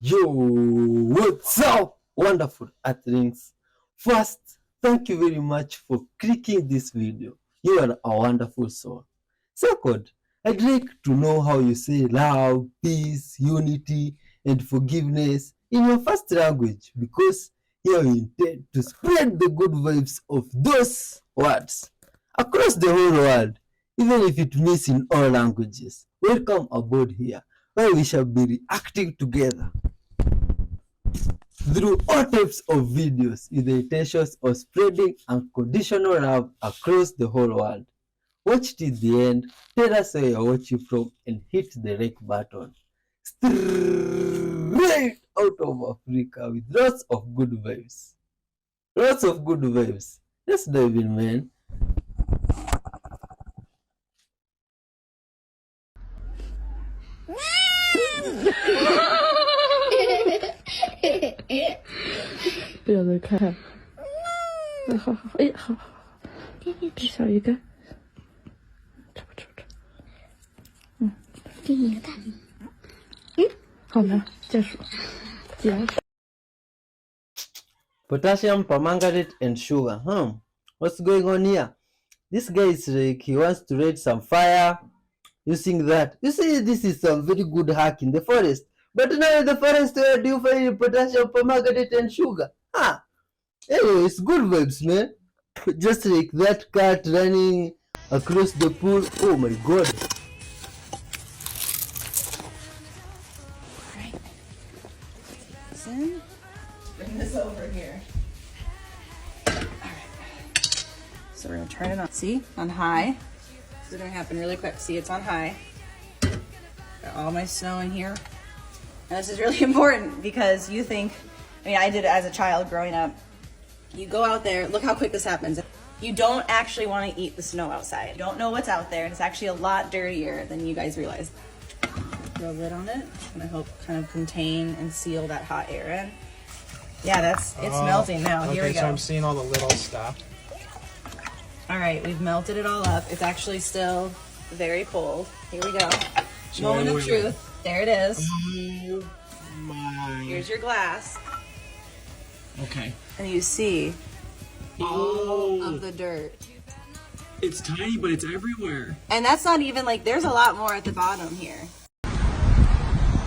Yo, what's up, wonderful Earthlings? First, thank you very much for clicking this video. You are a wonderful soul. Second, I'd like to know how you say love, peace, unity, and forgiveness in your first language because here we intend to spread the good vibes of those words across the whole world, even if it means in all languages. Welcome aboard here, where we shall be reacting together through all types of videos with the intentions of spreading unconditional love across the whole world. Watch till the end, tell us where you're watching from, and hit the like button. Straight out of Africa with lots of good vibes. Lots of good vibes. Let's dive in, man.不要再看，好好，哎，好好，给小鱼干，吃不吃不吃，给你看，好了，结束，结束。Potassium, permanganate, and sugar. What's going on here? This guy is like he wants to light some fire using that. You see, this is some very good hack in the forest. But now in the forest, where do you find potassium, permanganate, and sugar? Anyway, it's good vibes, man. Just like that cat running across the pool. Oh my god. Listen, bring this over here. Alright. So we're gonna turn it on. See? On high. This is gonna happen really quick. See, it's on high. Got all my snow in here. And this is really important because you think, I mean, I did it as a child growing up. You go out there, look how quick this happens. You don't actually want to eat the snow outside. You don't know what's out there, and it's actually a lot dirtier than you guys realize. Throw a lid on it. It's gonna help kind of contain and seal that hot air in. Yeah, it's melting now. Here we go. Okay, so I'm seeing all the little stuff. All right, we've melted it all up. It's actually still very cold. Here we go. Moment of truth. There it is. Oh my. Here's your glass. Okay. And you see all of the dirt. It's tiny, but it's everywhere. And that's not even like, there's a lot more at the bottom here.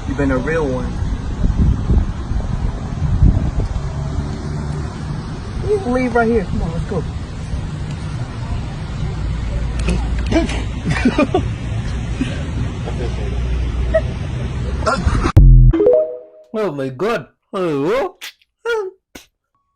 You've been a real one. You can leave right here. Come on, let's go. Oh my god. Hello?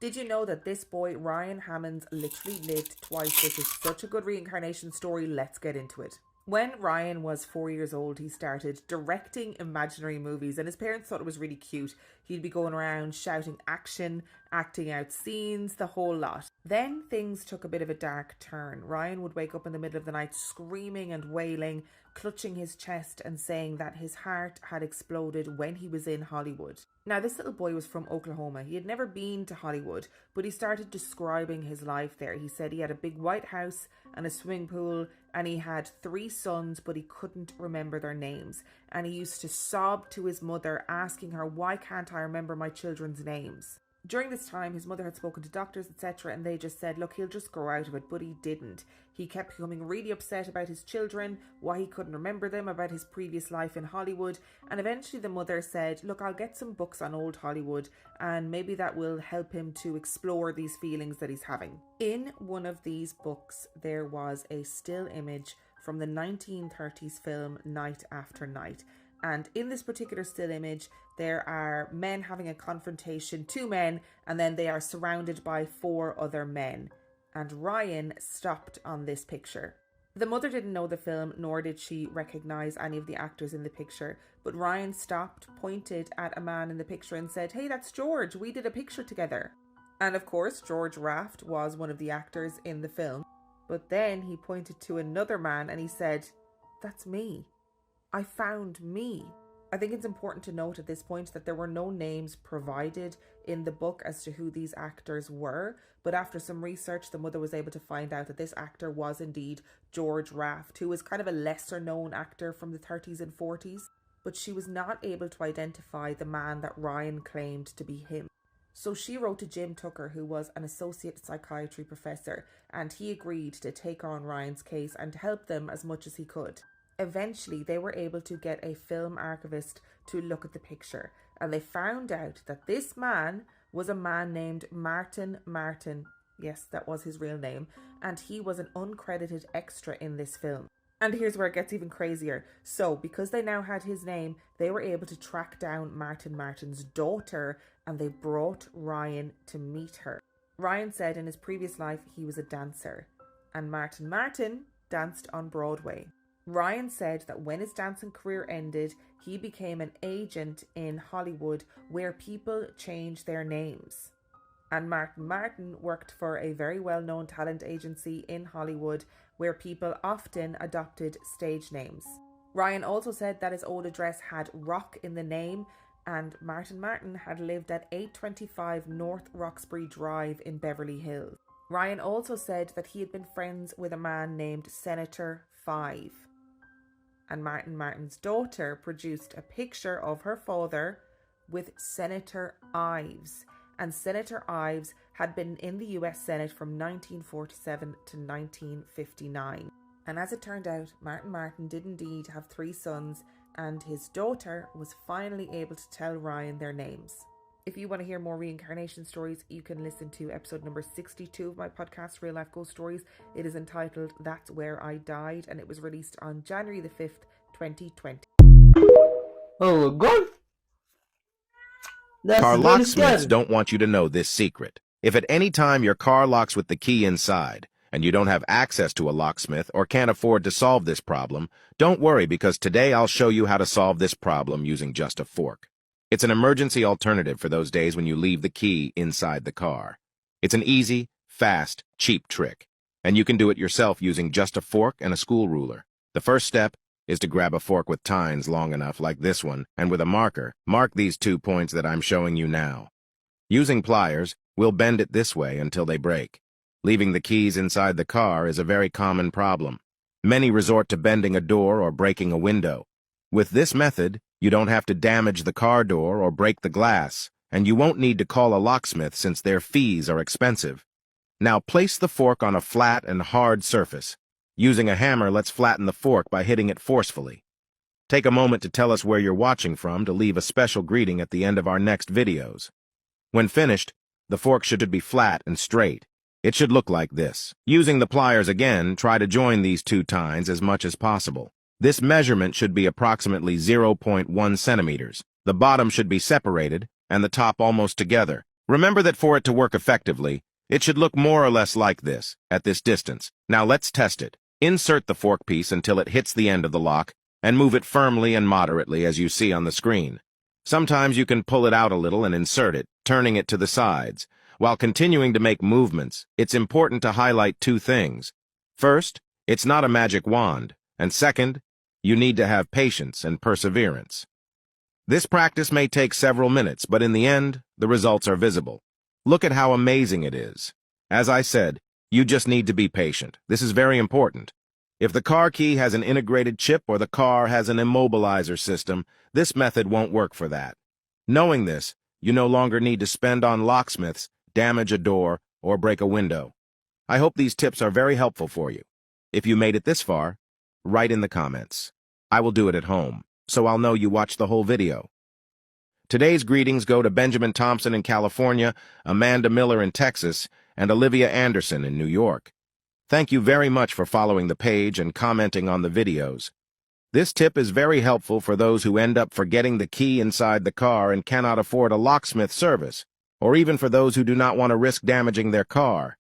Did you know that this boy, Ryan Hammond, literally lived twice? This is such a good reincarnation story. Let's get into it. When Ryan was 4 years old, he started directing imaginary movies, and his parents thought it was really cute. He'd be going around shouting action, acting out scenes, the whole lot. Then things took a bit of a dark turn. Ryan would wake up in the middle of the night screaming and wailing, clutching his chest and saying that his heart had exploded when he was in Hollywood. Now, this little boy was from Oklahoma. He had never been to Hollywood, but he started describing his life there. He said he had a big white house and a swimming pool, and he had 3 sons, but he couldn't remember their names. And he used to sob to his mother, asking her, "Why can't I remember my children's names?" During this time, his mother had spoken to doctors, etc., and they just said, look, he'll just grow out of it, but he didn't. He kept becoming really upset about his children, why he couldn't remember them, about his previous life in Hollywood, and eventually the mother said, look, I'll get some books on old Hollywood, and maybe that will help him to explore these feelings that he's having. In one of these books, there was a still image from the 1930s film Night After Night. And in this particular still image, there are men having a confrontation, 2 men, and then they are surrounded by 4 other men. And Ryan stopped on this picture. The mother didn't know the film, nor did she recognise any of the actors in the picture. But Ryan stopped, pointed at a man in the picture and said, "Hey, that's George. We did a picture together." And of course, George Raft was one of the actors in the film. But then he pointed to another man and he said, "That's me. I found me." I think it's important to note at this point that there were no names provided in the book as to who these actors were, but after some research, the mother was able to find out that this actor was indeed George Raft, who was kind of a lesser known actor from the 30s and 40s. but she was not able to identify the man that Ryan claimed to be him. So she wrote to Jim Tucker, who was an associate psychiatry professor, and he agreed to take on Ryan's case and to help them as much as he could. Eventually, they were able to get a film archivist to look at the picture, and they found out that this man was a man named Martin Martin. Yes, that was his real name, and he was an uncredited extra in this film. And here's where it gets even crazier. So, because they now had his name, they were able to track down Martin Martin's daughter, and they brought Ryan to meet her. Ryan said in his previous life he was a dancer, and Martin Martin danced on Broadway. Ryan said that when his dancing career ended, he became an agent in Hollywood where people change their names. And Martin Martin worked for a very well-known talent agency in Hollywood where people often adopted stage names. Ryan also said that his old address had Rock in the name, and Martin Martin had lived at 825 North Roxbury Drive in Beverly Hills. Ryan also said that he had been friends with a man named Senator 5. And Martin Martin's daughter produced a picture of her father with Senator Ives. And Senator Ives had been in the US Senate from 1947 to 1959. And as it turned out, Martin Martin did indeed have 3 sons, and his daughter was finally able to tell Ryan their names. If you want to hear more reincarnation stories, you can listen to episode number 62 of my podcast, Real Life Ghost Stories. It is entitled That's Where I Died, and it was released on January the 5th, 2020. Oh God. That's Car very locksmiths scary. don't want you to know this secret. If at any time your car locks with the key inside, and you don't have access to a locksmith or can't afford to solve this problem, don't worry, because today I'll show you how to solve this problem using just a fork. It's an emergency alternative for those days when you leave the key inside the car. It's an easy, fast, cheap trick, and you can do it yourself using just a fork and a school ruler. The first step is to grab a fork with tines long enough like this one, and with a marker, mark these 2 points that I'm showing you now. Using pliers, we'll bend it this way until they break. Leaving the keys inside the car is a very common problem. Many resort to bending a door or breaking a window. With this method, you don't have to damage the car door or break the glass, and you won't need to call a locksmith since their fees are expensive. Now place the fork on a flat and hard surface. Using a hammer, let's flatten the fork by hitting it forcefully. Take a moment to tell us where you're watching from to leave a special greeting at the end of our next videos. When finished, the fork should be flat and straight. It should look like this. Using the pliers again, try to join these 2 tines as much as possible. This measurement should be approximately 0.1 centimeters. The bottom should be separated and the top almost together. Remember that for it to work effectively, it should look more or less like this, at this distance. Now let's test it. Insert the fork piece until it hits the end of the lock, and move it firmly and moderately as you see on the screen. Sometimes you can pull it out a little and insert it, turning it to the sides. While continuing to make movements, it's important to highlight 2 things. First, it's not a magic wand, and second, you need to have patience and perseverance. This practice may take several minutes, but in the end, the results are visible. Look at how amazing it is. As I said, you just need to be patient. This is very important. If the car key has an integrated chip or the car has an immobilizer system, this method won't work for that. Knowing this, you no longer need to spend on locksmiths, damage a door, or break a window. I hope these tips are very helpful for you. If you made it this far, write in the comments. I will do it at home, so I'll know you watched the whole video. Today's greetings go to Benjamin Thompson in California, Amanda Miller in Texas, and Olivia Anderson in New York. Thank you very much for following the page and commenting on the videos. This tip is very helpful for those who end up forgetting the key inside the car and cannot afford a locksmith service, or even for those who do not want to risk damaging their car.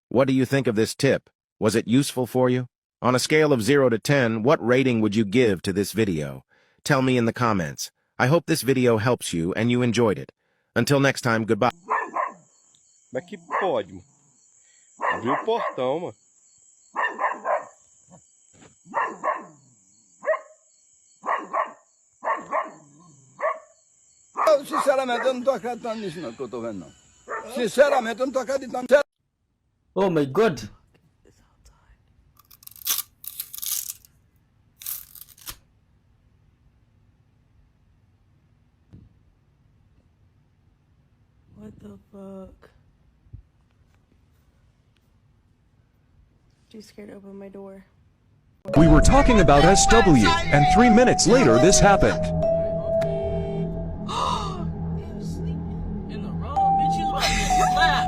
What do you think of this tip? Was it useful for you? On a scale of 0 to 10, what rating would you give to this video? Tell me in the comments. I hope this video helps you and you enjoyed it. Until next time, goodbye. Mas que pode, mano? Abriu o portão, mano. Sinceramente, eu não tô acreditando nisso não, que eu tô vendo não. Sinceramente, eu não tô acreditando. Oh my God. What the fuck? Too scared to open my door. We were talking about SW, and 3 minutes later this happened. In the wrong, bitch, you about to slap.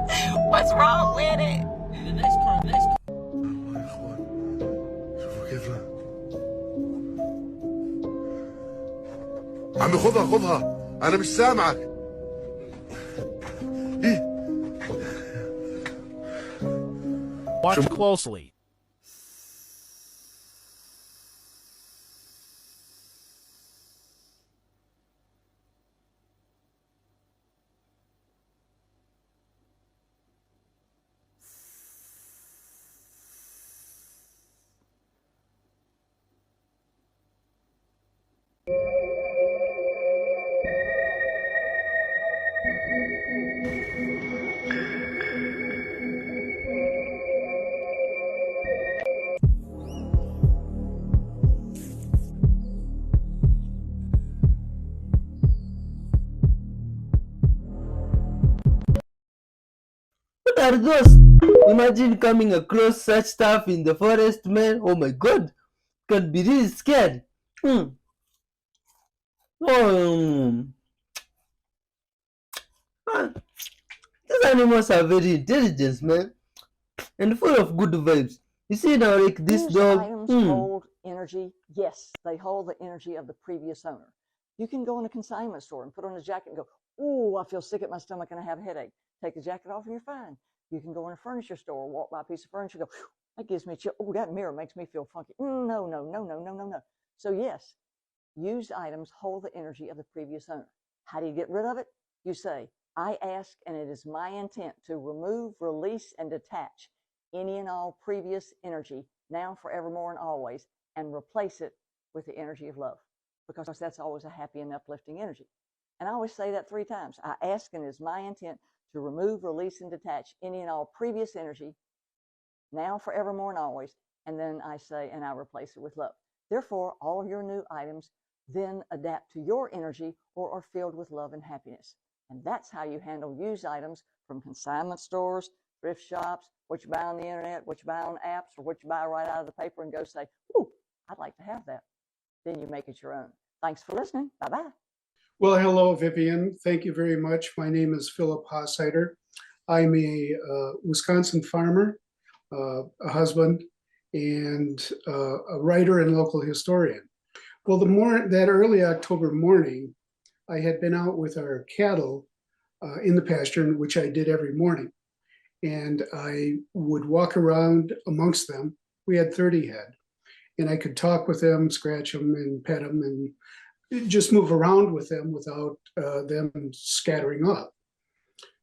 What's wrong with it? The next car, عمي خذها انا مش سامعك. Watch closely. What are those? Imagine coming across such stuff in the forest, man. Oh my god. Can be really scared. Oh, these animals are very intelligent, man. And full of good vibes. You see now, like this These dog. items hold energy. Yes, they hold the energy of the previous owner. You can go in a consignment store and put on a jacket and go, "Ooh, I feel sick at my stomach and I have a headache." Take the jacket off and you're fine. You can go in a furniture store, walk by a piece of furniture, go, "That gives me a chill. Oh, that mirror makes me feel funky." No. So yes, used items hold the energy of the previous owner. How do you get rid of it? You say, "I ask, and it is my intent to remove, release, and detach any and all previous energy, now, forevermore, and always, and replace it with the energy of love," because that's always a happy and uplifting energy. And I always say that 3 times. I ask, and it is my intent to remove, release, and detach any and all previous energy, now, forevermore, and always. And then I say, and I replace it with love. Therefore, all of your new items then adapt to your energy or are filled with love and happiness. And that's how you handle used items from consignment stores, thrift shops, what you buy on the internet, what you buy on apps, or what you buy right out of the paper and go say, "Ooh, I'd like to have that." Then you make it your own. Thanks for listening. Bye-bye. Well, hello, Vivian. Thank you very much. My name is Philip Hossider. I'm a Wisconsin farmer, a husband, and a writer and local historian. Well, that early October morning, I had been out with our cattle in the pasture, which I did every morning. And I would walk around amongst them. We had 30 head. And I could talk with them, scratch them, and pet them, and just move around with them without them scattering off.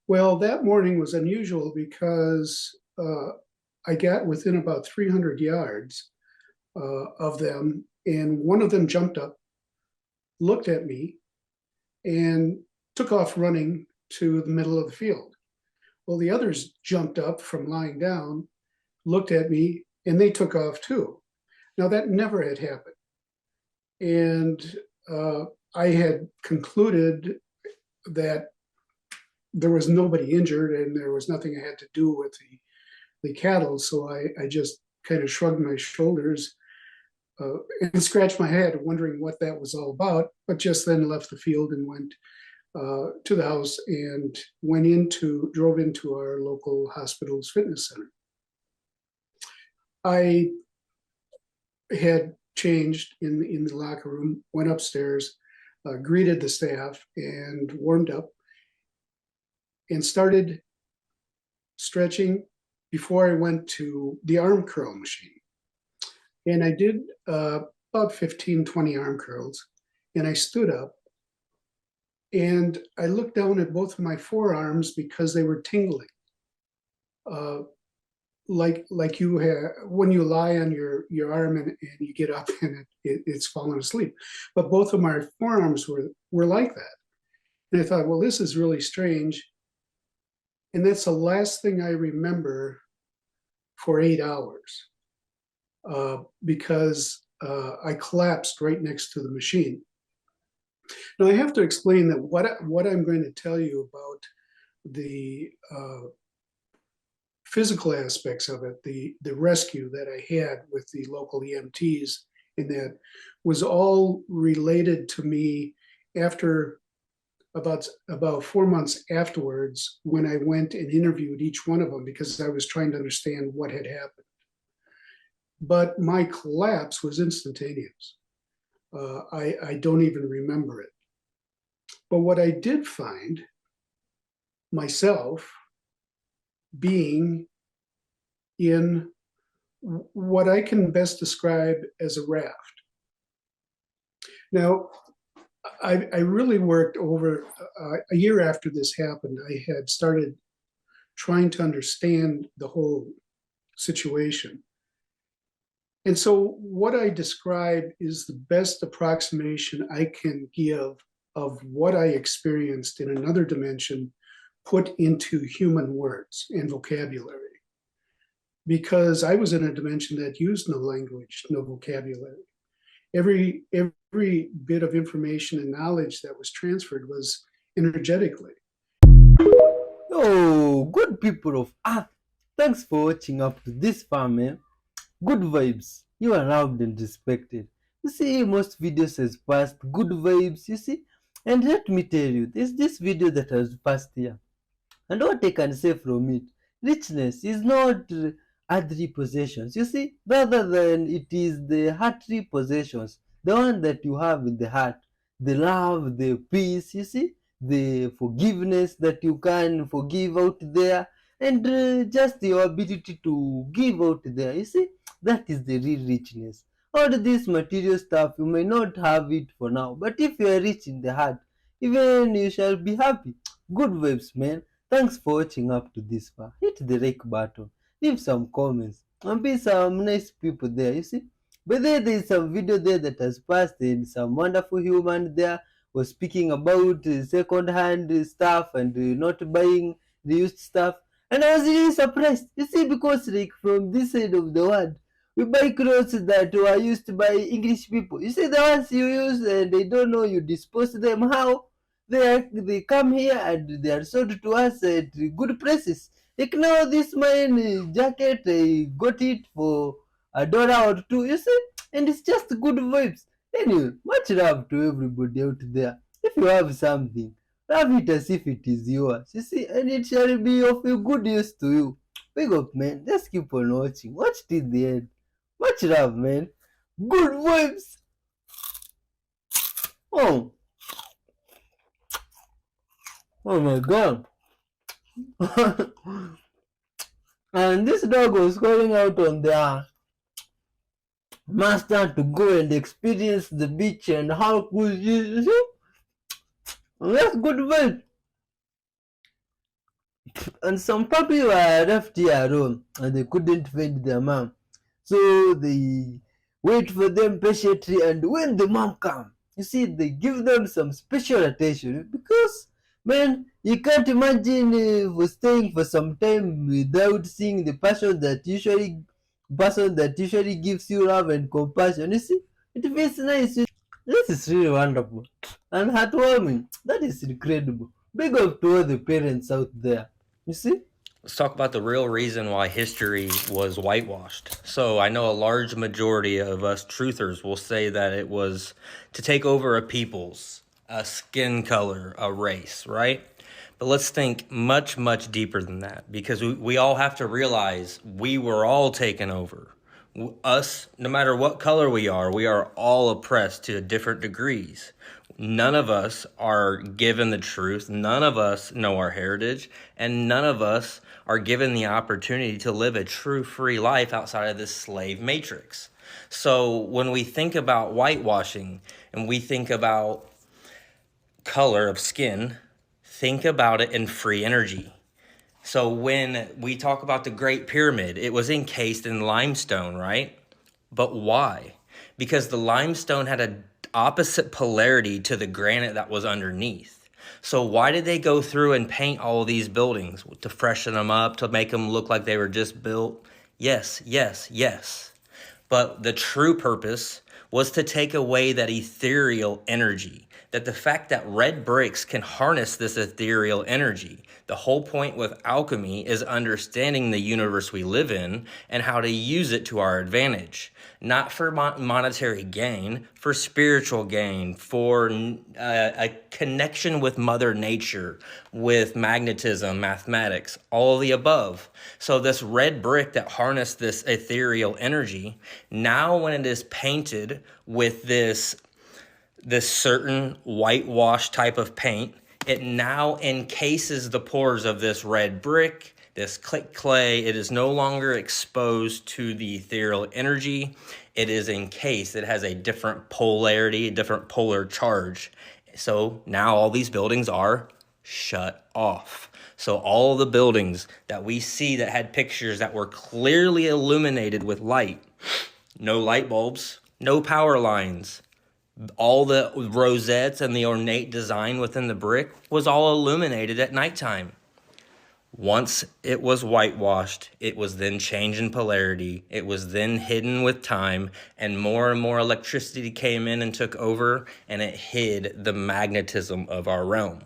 Well, that morning was unusual because I got within about 300 yards of them, and one of them jumped up, looked at me, and took off running to the middle of the field. Well, the others jumped up from lying down, looked at me, and they took off too. Now, that never had happened. And I had concluded that there was nobody injured and there was nothing I had to do with the cattle. So I just kind of shrugged my shoulders and scratched my head, wondering what that was all about, but just then left the field and went to the house and drove into our local hospital's fitness center. I had changed in the locker room, went upstairs, greeted the staff and warmed up and started stretching before I went to the arm curl machine. And I did about 15, 20 arm curls, and I stood up and I looked down at both of my forearms because they were tingling. Like you have when you lie on your arm and you get up and it's falling asleep. But both of my forearms were like that. And I thought, well, this is really strange. And that's the last thing I remember for 8 hours because I collapsed right next to the machine. Now I have to explain that what I'm going to tell you about the physical aspects of it, the rescue that I had with the local EMTs, in that was all related to me after about 4 months afterwards, when I went and interviewed each one of them, because I was trying to understand what had happened. But my collapse was instantaneous. I don't even remember it. But what I did find myself being in what I can best describe as a raft. Now, I really worked over a year after this happened. I had started trying to understand the whole situation. And so what I describe is the best approximation I can give of what I experienced in another dimension put into human words and vocabulary. Because I was in a dimension that used no language, no vocabulary. Every bit of information and knowledge that was transferred was energetically. Oh, good people of Earth, thanks for watching up to this far, man. Good vibes. You are loved and respected. You see, most videos has passed good vibes, you see. And let me tell you, there's this video that has passed here. And what I can say from it, richness is not earthly possessions, you see, rather than it is the heartly possessions, the one that you have in the heart, the love, the peace, you see, the forgiveness that you can forgive out there, and just your ability to give out there, you see, that is the real richness. All this material stuff, you may not have it for now, but if you are rich in the heart, even you shall be happy. Good vibes, man. Thanks for watching up to this far. Hit the like button, leave some comments, and be some nice people there, you see. But there is some video there that has passed, and some wonderful human there was speaking about second-hand stuff and not buying the used stuff. And I was really surprised, you see, because like from this side of the world, we buy clothes that were used by English people. You see, the ones you use and they don't know you dispose them how. They come here and they are sold to us at good prices. Like now this mine jacket, I got it for $1 or $2, you see, and it's just good vibes. Anyway, much love to everybody out there. If you have something, love it as if it is yours, you see, and it shall be of a good use to you. Big up, man. Just keep on watching. Watch till the end. Much love, man. Good vibes. Oh. Oh my god. And this dog was calling out on their master to go and experience the beach and how cool it is, you see? And that's good vibe. And some puppy were left here alone and they couldn't find their mom. So they wait for them patiently, and when the mom comes, you see, they give them some special attention because, man, you can't imagine for staying for some time without seeing the person that usually gives you love and compassion. You see, it feels nice. This is really wonderful and heartwarming. That is incredible. Big up to all the parents out there. You see? Let's talk about the real reason why history was whitewashed. So I know a large majority of us truthers will say that it was to take over a people's, a skin color, a race, right? But let's think much, much deeper than that, because we all have to realize we were all taken over. Us, no matter what color we are all oppressed to different degrees. None of us are given the truth. None of us know our heritage, and none of us are given the opportunity to live a true free life outside of this slave matrix. So when we think about whitewashing and we think about color of skin, think about it in free energy. So when we talk about the Great Pyramid, it was encased in limestone, right? But why? Because the limestone had an opposite polarity to the granite that was underneath. So why did they go through and paint all of these buildings? To freshen them up, to make them look like they were just built? Yes, yes, yes. But the true purpose was to take away that ethereal energy that the fact that red bricks can harness this ethereal energy. The whole point with alchemy is understanding the universe we live in and how to use it to our advantage. Not for monetary gain, for spiritual gain, for a connection with Mother Nature, with magnetism, mathematics, all of the above. So this red brick that harnessed this ethereal energy, now when it is painted with this certain whitewash type of paint, it now encases the pores of this red brick, this clay. It is no longer exposed to the ethereal energy. It is encased. It has a different polarity, a different polar charge. So now all these buildings are shut off. So all the buildings that we see that had pictures that were clearly illuminated with light, no light bulbs, no power lines, all the rosettes and the ornate design within the brick was all illuminated at nighttime. Once it was whitewashed, it was then changed in polarity. It was then hidden with time, and more electricity came in and took over, and it hid the magnetism of our realm.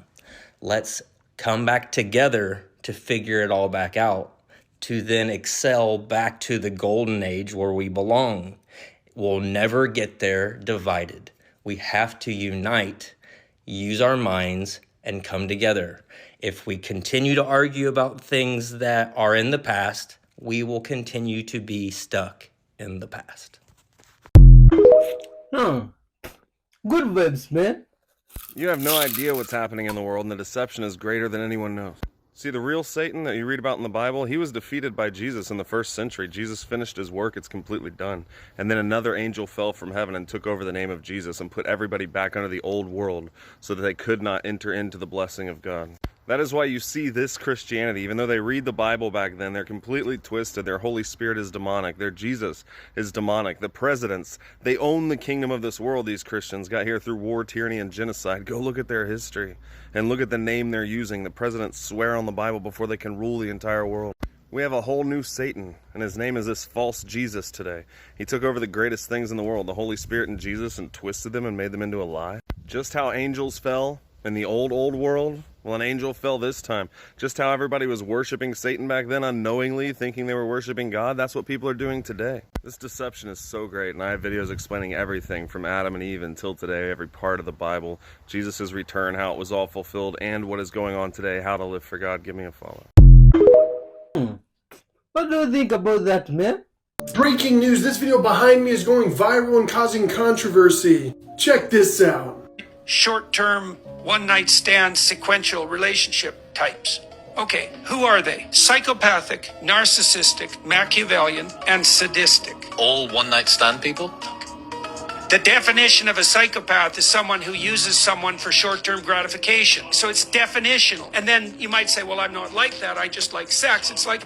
Let's come back together to figure it all back out, to then excel back to the golden age where we belong. We'll never get there divided. We have to unite, use our minds, and come together. If we continue to argue about things that are in the past, we will continue to be stuck in the past. Good vibes, man. You have no idea what's happening in the world, and the deception is greater than anyone knows. See, the real Satan that you read about in the Bible, he was defeated by Jesus in the 1st century. Jesus finished his work, it's completely done. And then another angel fell from heaven and took over the name of Jesus and put everybody back under the old world so that they could not enter into the blessing of God. That is why you see this Christianity, even though they read the Bible back then, they're completely twisted. Their Holy Spirit is demonic. Their Jesus is demonic. The presidents, they own the kingdom of this world, these Christians. Got here through war, tyranny, and genocide. Go look at their history and look at the name they're using. The presidents swear on the Bible before they can rule the entire world. We have a whole new Satan, and his name is this false Jesus today. He took over the greatest things in the world, the Holy Spirit and Jesus, and twisted them and made them into a lie. Just how angels fell in the old world, well, an angel fell this time. Just how everybody was worshiping Satan back then unknowingly, thinking they were worshiping God, that's what people are doing today. This deception is so great, and I have videos explaining everything from Adam and Eve until today, every part of the Bible, Jesus' return, how it was all fulfilled, and what is going on today, how to live for God. Give me a follow. What do you think about that, man? Breaking news, this video behind me is going viral and causing controversy. Check this out. Short-term, one-night stand, sequential relationship types. Okay, who are they? Psychopathic, narcissistic, Machiavellian, and sadistic. All one-night stand people? The definition of a psychopath is someone who uses someone for short-term gratification. So it's definitional. And then you might say, well, I'm not like that. I just like sex. It's like,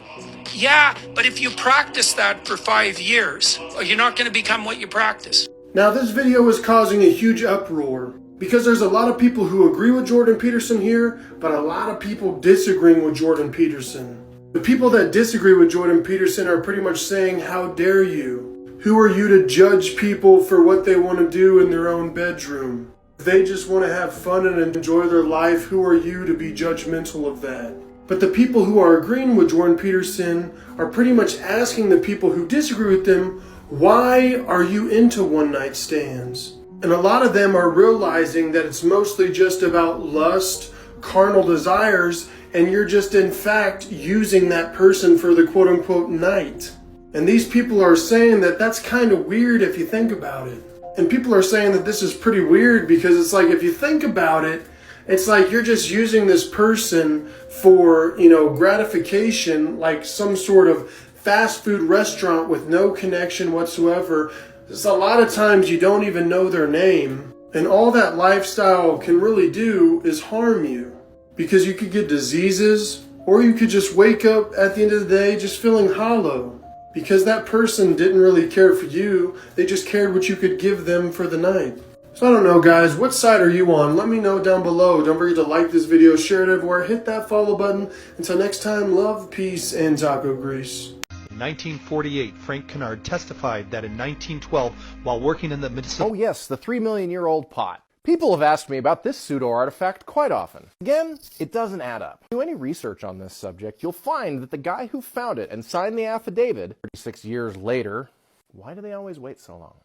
yeah, but if you practice that for 5 years, you're not going to become what you practice. Now, this video is causing a huge uproar because there's a lot of people who agree with Jordan Peterson here, but a lot of people disagreeing with Jordan Peterson. The people that disagree with Jordan Peterson are pretty much saying, how dare you? Who are you to judge people for what they want to do in their own bedroom? If they just want to have fun and enjoy their life, who are you to be judgmental of that? But the people who are agreeing with Jordan Peterson are pretty much asking the people who disagree with them, why are you into one-night stands? And a lot of them are realizing that it's mostly just about lust, carnal desires, and you're just in fact using that person for the quote-unquote night. And these people are saying that that's kind of weird if you think about it. And people are saying that this is pretty weird because it's like, if you think about it, it's like you're just using this person for, gratification, like some sort of fast food restaurant with no connection whatsoever. There's a lot of times you don't even know their name. And all that lifestyle can really do is harm you. Because you could get diseases, or you could just wake up at the end of the day just feeling hollow. Because that person didn't really care for you, they just cared what you could give them for the night. So I don't know, guys, what side are you on? Let me know down below. Don't forget to like this video, share it everywhere, hit that follow button. Until next time, love, peace, and taco grease. In 1948, Frank Kennard testified that in 1912, while working in the medicinal... Oh yes, the 3 million-year-old pot. People have asked me about this pseudo-artifact quite often. Again, it doesn't add up. If you do any research on this subject, you'll find that the guy who found it and signed the affidavit 36 years later, why do they always wait so long?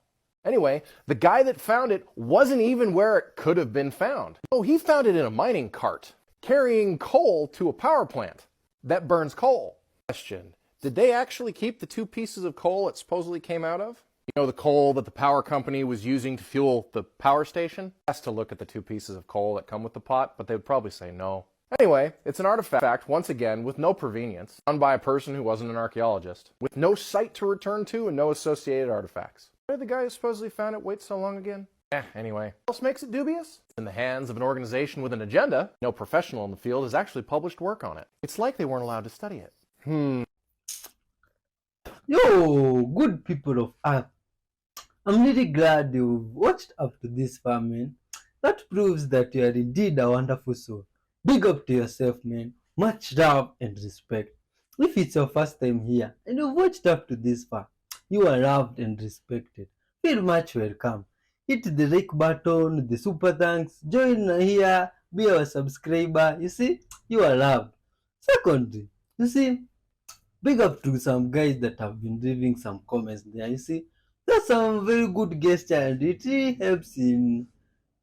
Anyway, the guy that found it wasn't even where it could have been found. Oh, he found it in a mining cart, carrying coal to a power plant that burns coal. Question, did they actually keep the 2 pieces of coal it supposedly came out of? You know, the coal that the power company was using to fuel the power station? Has to look at the 2 pieces of coal that come with the pot, but they would probably say no. Anyway, it's an artifact, once again, with no provenience, found by a person who wasn't an archaeologist, with no site to return to and no associated artifacts. Why did the guy who supposedly found it wait so long again? Anyway. What else makes it dubious? It's in the hands of an organization with an agenda. No professional in the field has actually published work on it. It's like they weren't allowed to study it. Yo, good people of Earth. I'm really glad you've watched up to this far, man. That proves that you are indeed a wonderful soul. Big up to yourself, man. Much love and respect. If it's your first time here and you've watched up to this far, you are loved and respected. Feel much welcome. Hit the like button, the super thanks, join here, be our subscriber. You see, you are loved. Secondly, you see, big up to some guys that have been leaving some comments there. You see, that's some very good gesture and it really helps in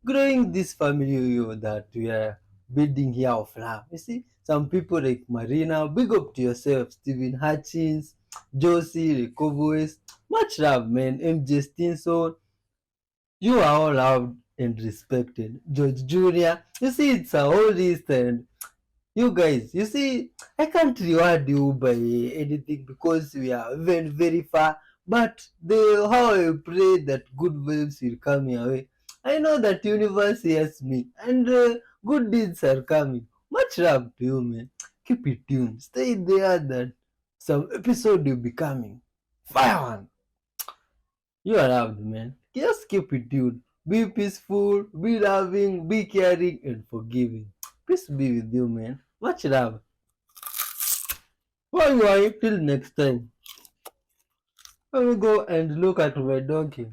growing this family that we are building here of love. You see, some people like Marina, big up to yourself, Stephen Hutchins, Josie, Recovois, much love, man. MJ Stinson, you are all loved and respected. George Jr., you see, it's a whole list, and you guys, you see, I can't reward you by anything because we are very, very far, but how I pray that good vibes will come your way. I know that universe hears me, and good deeds are coming. Much love to you, man. Keep it tuned. Stay there that some episode will be coming. Fire one. You are loved, man. Just keep it tuned. Be peaceful, be loving, be caring, and forgiving. Peace be with you, man. Much love. Bye bye. Till next time. I will go and look at my donkey.